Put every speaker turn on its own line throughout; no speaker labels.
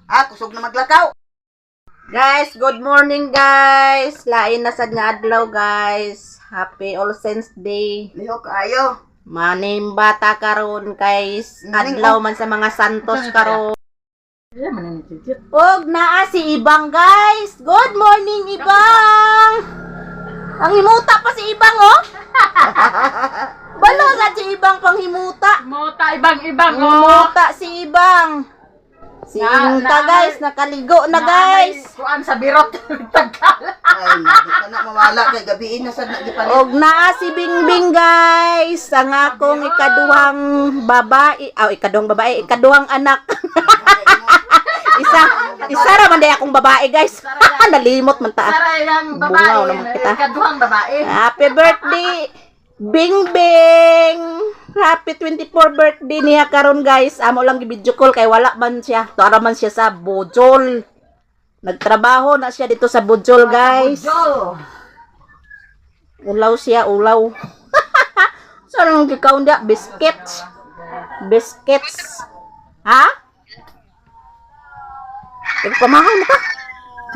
Kusog na maglakaw. Guys, good morning guys. Lain na sad nga adlaw guys. Happy All Saints Day.
Liho kaayo.
Maning bata karon guys. Adlaw man sa mga santos karon. Og naa si Ibang guys. Good morning Ibang. Ang himuta pa si Ibang oh. Balo sa si Ibang pang himuta.
Ibang
Himuta si Ibang. Si Inta guys, nakaligo na guys.
Kuan sa birot tagkal.
Ay, di ka na mawala kay gabiin na sad nagipalit.
Og naa si Bingbing guys, ang akong ikaduhang babae, ikaduhang anak. isa ra man day akong babae guys. Nalimot man ta.
Sarayang
Bungaw
babae,
naman kita.
ikaduhang babae.
Happy birthday Bingbing. Happy 24 birthday niya karon guys. Amo lang gi-video call kay wala man siya. Tuara man siya sa Bojol. Nagtrabaho na siya dito sa Bojol guys. Ulaw siya, ulaw. Saan ang gikaon dia? Biscuits. Biscuits. Ha? Pamahaw na ta.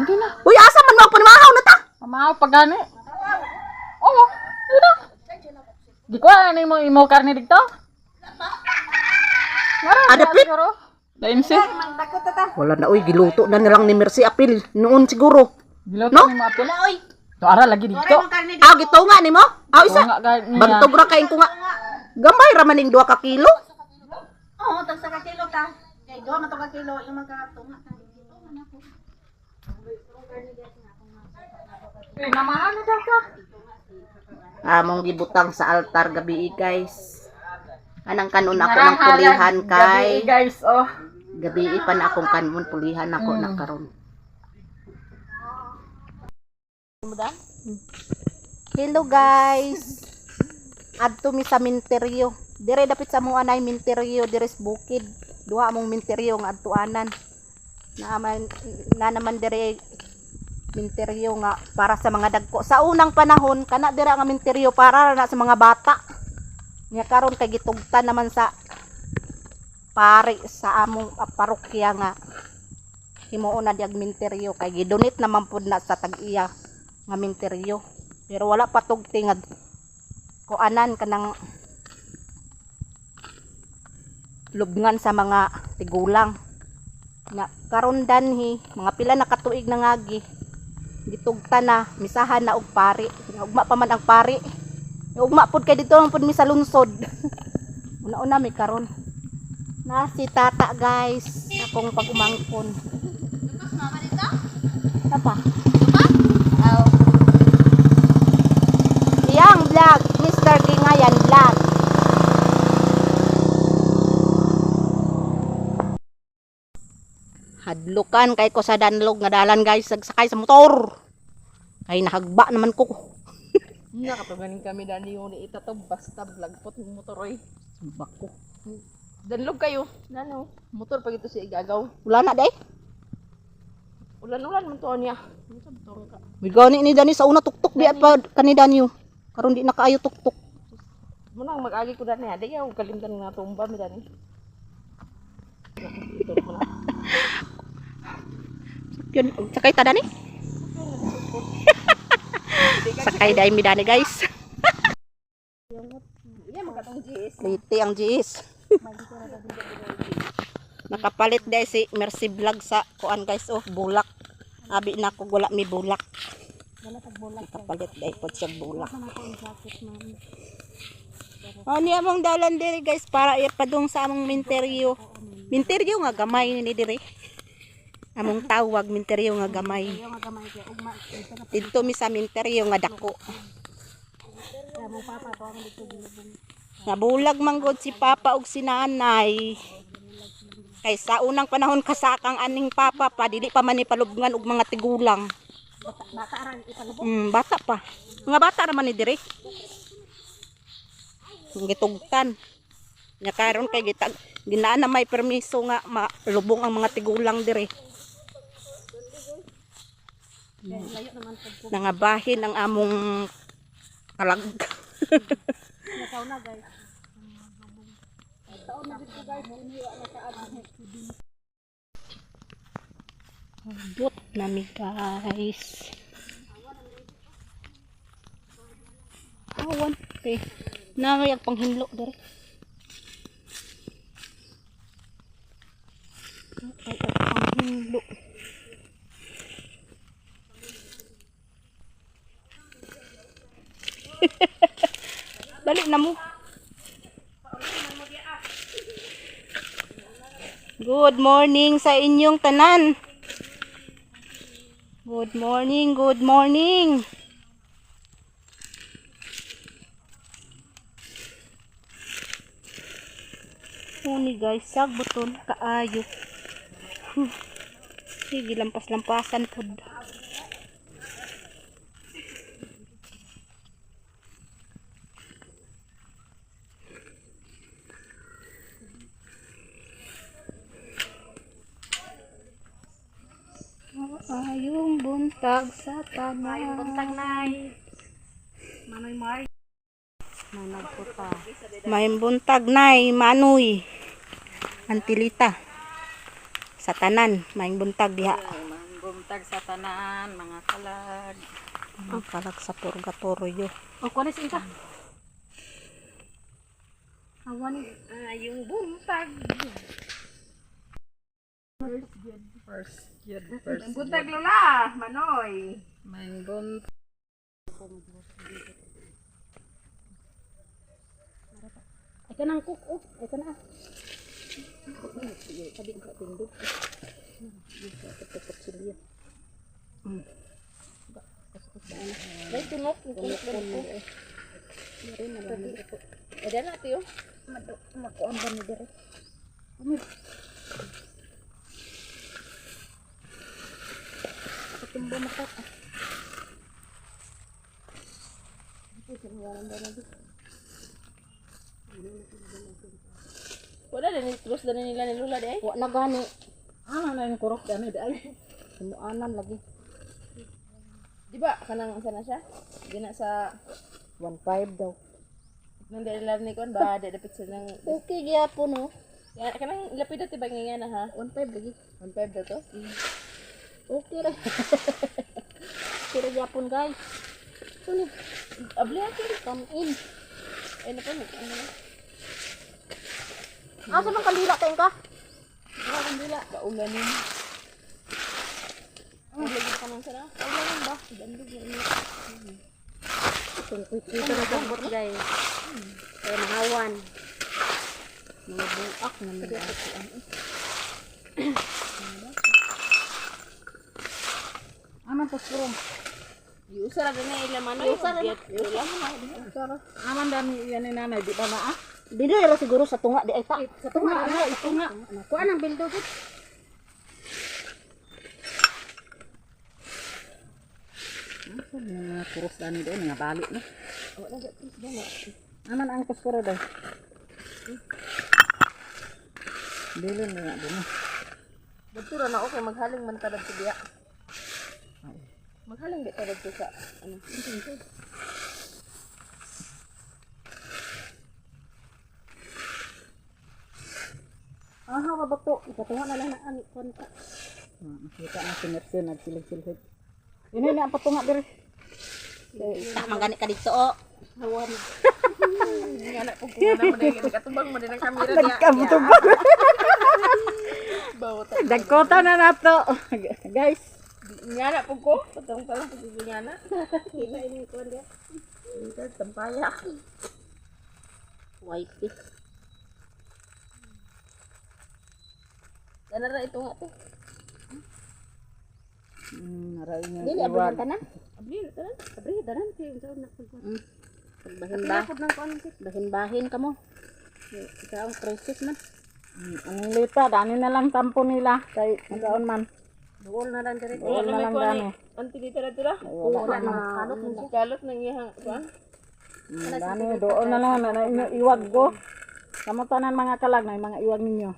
Hindi na.
Uy, asa man mo pamahaw na ta?
Pamahaw pa gani. Oo, hindi na. Di ko ano mo imo karne dito?
Ada pit?
Dain si.
Wala na, uy, giluto na nilang ni Mercy Apil. Noon siguro.
Giluto
No?
ni mo apil. Oy. To ara lagi dito.
Gito nga ni mo? Isa.
Tunga ka niya.
Bantog ra kain ko nga. Gamay ra maning 2 ka kilo.
Oo, tag sa kilo ta. Kay do man to ka kilo yung magkatunga ta.
Pinamahan na daw ka.
Among gibutang sa altar gabi guys. Anang kanon ako ng pulihan kay.
Gabi, guys, oh.
Gabi pa na akong kanon pulihan ako na karon. Hello guys. Adto mi sa minteryo. Dire dapit sa mo anay minteryo dire sa bukid. Duha among minteryo nga adtuanan. Na naman dire minteryo nga para sa mga dagko. Sa unang panahon kana dira nga minteryo para na sa mga bata. Nya karon kay gitugtan naman sa pari sa among parokya nga himuon na diag minteryo kay gidonate naman pud na sa tag-iya nga minteryo. Pero wala pa tugti nga kuanan kanang lubngan sa mga tigulang. Nya karon danhi mga pila na katuig na ngagi gitugtan na misahan na og pari. Ugma pa man ang pari. Ugma pud kay dito lang pud mi sa lungsod. Una-una mi karon. Na si tata guys, akong pag-umangkon.
Mama dito?
Apa?
Oh.
Yang vlog, Mr. Gingayan vlog. Hadlukan kay ko sa danlog nga dalan guys, sagsakay sa motor. Kay nahagba naman ko.
Nga kapag ganing kami dani yung itato basta blagpot ng motor oy.
Subak ko.
Danlog kayo. Nano, motor pag ito si igagaw.
Wala na day.
Ulan-ulan man to niya. Ano sa motor ka?
May gani ni Dani sa una tuktok di pa kanida niyo. Karon di na kaayo tuktok.
Muna mag-agi ko dani, di yaw kalimtan nga tumba mi dani. Ito mo na.
Yun, sakay ta Dani. Sakay dai mi Dani guys.
Iya magkatong GS.
Liti ang GS. Nakapalit dai si Mercy Vlog sa kuan guys oh bulak. Abi na ko wala mi bulak. Nakapalit dai pod siya bulak. Ni among dalan diri guys para ipadung sa among minteryo. Minteryo nga gamay ni diri. Among tawag minteryo nga gamay. Dito mi sa minteryo nga dako. Nabulag manggod si papa ug si nanay. Kay sa unang panahon kasakang aning papa pa dili pa man ni palubngan og mga tigulang. Bata pa. Mga bata ra man ni diri. Gitugtan. Nya karon kay ginaan na may permiso nga malubong ang mga tigulang diri. Nangabahin ang among kalag.
Nakaw na guys.
Abot na mi guys. Awan. Okay. Namayag panghinlo dere. Ay, panghinlo. Dali na mo. Good morning sa inyong tanan. Good morning, good morning. Uni guys, sagbuton kaayo. Sige, lampas-lampasan pod. Ayong buntag sa tanan. Ayong buntag nay. Manoy Mar. Manag ko ta. May buntag nay, manoy. Antilita. Sa tanan, may buntag diha.
Buntag sa tanan, mga kalag.
Ang kalag sa purgatorio.
O, kunis isa. Awan. Yung buntag. First yun.
Buntag lola, manoy.
May buntag.
Ay ka nang cook, oh. Ay ka na. Sabi ko tindog. Dahil tunok. Ada na tiyo. Makuan ba ni dere? Tumba makat.
Wala din terus dari nila ni Lula deh.
Wa na gani.
Ano na yung kurok dami dai.
Sumuanan lagi.
Di ba kanang sana siya? Gina sa
1.5 daw.
nang dala ni kon ba dapit sa nang
Okay gyapon no.
ya kanang lapid ti ba nga na ha?
1.5 lagi.
1.5 daw to.
Okay ra. Pero gyapon guys. Kuno.
Abli ako.
Come in.
Ay na pa mo. Ano na?
Asa man kandila tayong ka?
Wala kang dila. Kaulanin. Lagi ka nang sana.
Kaulanin ba?
Dandog na ini.
Itong ito na gambot guys. Kaya mahawan. Mga buak na mga atuan.
Aman to puro. Usa ra gani ila manoy.
Usa ra.
Usa ra. Aman dami yan ni nanay di ba na ah?
Dili ra siguro sa tunga di ay ta.
Sa tunga ana ito nga.
Kuan ang bildo gid.
Mga kurus dani doon nga bali no. Aman ang kuskuro daw. Dili na nga doon.
Dito ra na okay maghaling man ta dito diya.
Maghalang di pa dito sa ano.
Aha ba to? Ikatunga na lang na ani kon ka.
Nakita na sinersin nagsilig-silig. Yun na ang patunga dire.
Mangani ka dito oh.
Hawan. Nga na kung na mo din katubang mo din ang kamera niya.
Nagkamutubang.
Bawat.
Dagkota na nato. Guys.
Nga na pug ko. Patong pa lang pug nga na.
Kita ini kon dia.
Ito tampaya.
Wifi.
Ano ra ito nga to? Naray nga.
Dili abot ka na.
Abli na tanan.
Abri daran kay unsa na pud. Bahin
Ba?
ba? Nang kon bahin ka mo. Ikaw ang crisis man.
Anong lita, dani na lang tampo nila. Kay magaon man.
Duol na lang diri.
Wala na lang dani.
Anti dito na dira.
Wala na kalot mo.
Kalot nang iyang kuan.
Dani, doon na lang na inyo iwag ko. Kamutanan mga kalag na mga iwag ninyo.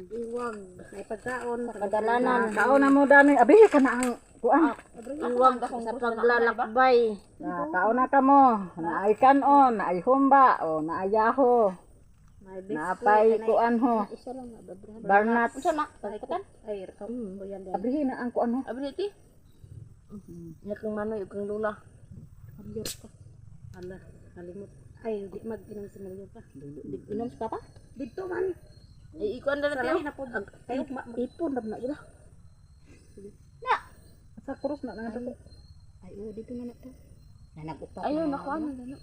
Iwag, may pagkaon, pagdalanan.
Kaon na mo dani. Abi ka na ang kuan.
Iwag sa paglalakbay.
Kaon na ka mo. Naay kanon, naay humba, o naay yaho. Naapay kuan ho.
Isa lang na babrihan.
Barnat.
Unsa na? Pagikutan? Ay, buyan din.
Abrihin na ang kuan ho.
Ability? Ingat kang manoy, ug kang lula. Hamyor ka. Ala, halimot. Ay, di mag-inom si Mario pa. Inom ka pa? Dito man. Ay, ikuan na natin. Na po. Kayo, ipon na gila. Na!
Sa krus na nga dito.
Ay, dito na nato. Nanagupa.
Ayun, nakuha na.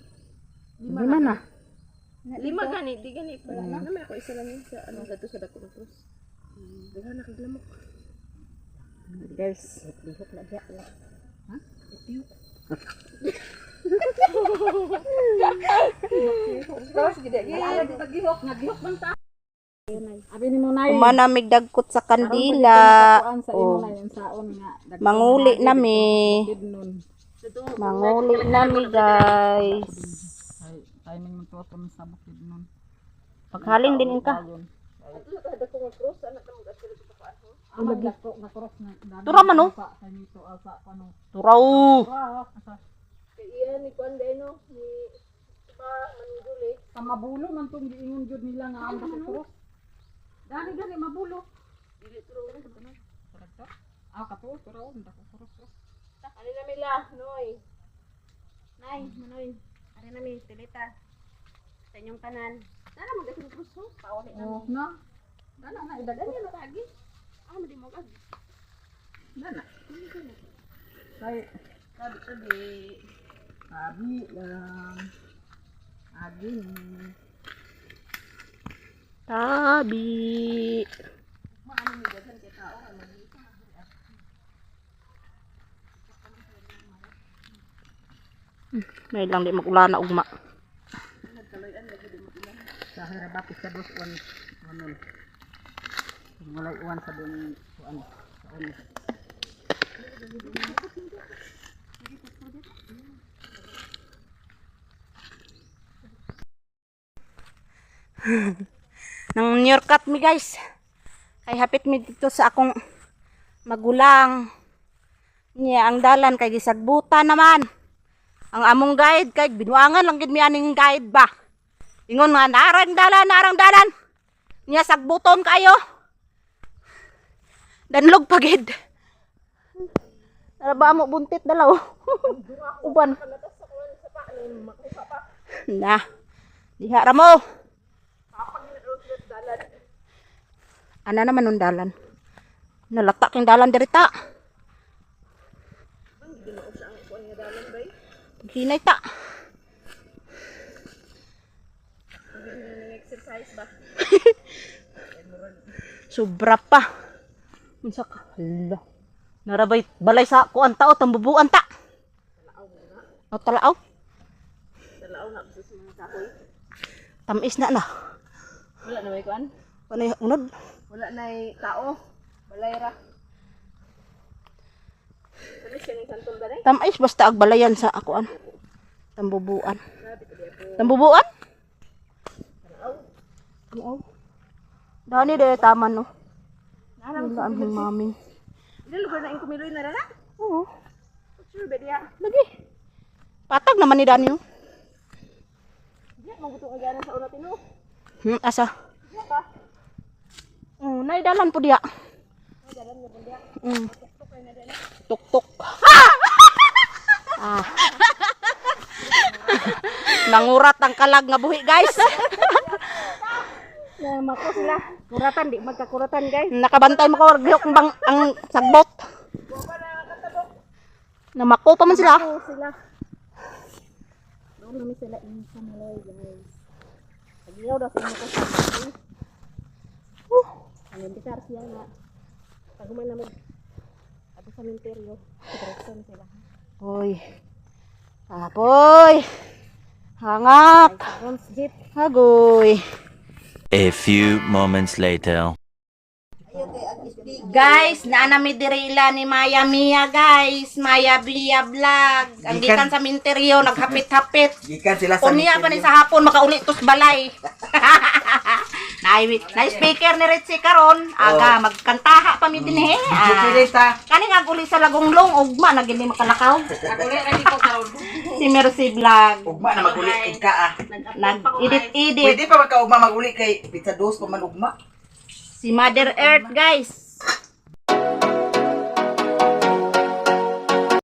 Lima na.
Lima gani, di gani. Naman ako isa lang yun sa ano, gato sa dako ng krus. Dala na kaglamok.
Guys,
Lihok na diya. Ha? Lihok.
Krus gid gid. Nagihok man ta.
abi ni mo nay.
Manamig dagkot sa kandila.
Kuan sa imo na yung saon nga.
Manguli nami.
Nun.
Manguli nami, guys.
Ay, timing mo to sa bukid nun.
Paghalin din ka.
Ang lagi ko na cross na.
Tura man, oh.
Sa nito asa ano.
Turaw.
Iya ni kuan no, ni pa manunguli.
Sa mabulo man tong giingon jud nila nga ang cross. Dali mabulo.
Dili turo na sa
Correct. Kato turaw ndako cross.
Ani na mila, noy. Nay, manoy. Ari na mi tilita. Sa inyong tanan. Nara magasin krus ho, pauli na mo.
Na. Dala na idagko.
Dali na kagi. Ah, di mo kagi.
Dala. Kay
Sabi.
abi lang. Abi ni.
Tabi.
Maano mi daghan kay tao kay magita.
May lang di makulana ugma.
Sa harap sa dos on. Mulai uwan sa dun kuan. Kuan.
Nang New York mi, guys. Kay hapit mi dito sa akong magulang. Niya ang dalan kay gisagbuta naman. Ang among guide kay binuangan lang gid mi aning guide ba. Ingon nga narang dalan. Niya sagbuton kayo. Danlog pagid. Ba mo buntit dalaw. Uban. Na. Diha ra mo. Ana naman ang dalan. Nalatak yung dalan dirita. Hinay ta.
Exercise ba?
Sobra pa. Unsa ka? Hala. Narabay balay sa kuan tao tambubuan ta. O talaaw.
Dalao na sa mga kahoy.
Tamis na na.
Wala na may kuan.
Panay unod.
Wala na tao. Balay ra. Kani siya ng santol ba
Tamis basta ag balayan sa akuan. Tambubuan. Tambubuan? Talaaw. Dani de taman no. Wala ang maming.
Dili lugar na yung kumiloy na rana.
Oo.
Sure ba diya?
Lagi. Patag naman ni Dani.
Diya maguto nga gana sa una tino.
Asa?
Diya ka.
Naidalan po diya.
Ay dalan mo diya. Tuk kay na diya.
Tuk-tuk. Ah. Nangurat ang kalag nga buhi, guys.
Na mako sila. Kuratan di magkakuratan guys.
Nakabantay mo ko gihok bang ang sagbot. Namako pa man sila.
Oo sila. Doon namin sila sa Maloy guys. Pagiyaw daw sa inyo ko sa Maloy. Ang bitar siya nga. Pag human naman ako sa minteryo, direksyon sila.
Hoy. Apoy. Hangak.
Bronze jeep.
Hagoy.
A few moments later.
Guys, naanami dirila ni Maya Mia, guys. Maya Mia Vlog. Ang gikan sa minteryo, naghapit-hapit.
Gikan sila sa
Unya pa ni sa hapon makauli tos balay. na speaker ni Ritzy karon, aga magkantaha pa mi dinhi.
Pilita.
Kani nga uli sa Lagonglong ugma na gini makalakaw.
Uli ra dito karon.
Si Mercy Vlog.
Ugma na maguli ka ah.
Nag-edit-edit.
Pwede pa magkaugma maguli kay pizza dos pa man ugma.
Si Mother Earth, guys.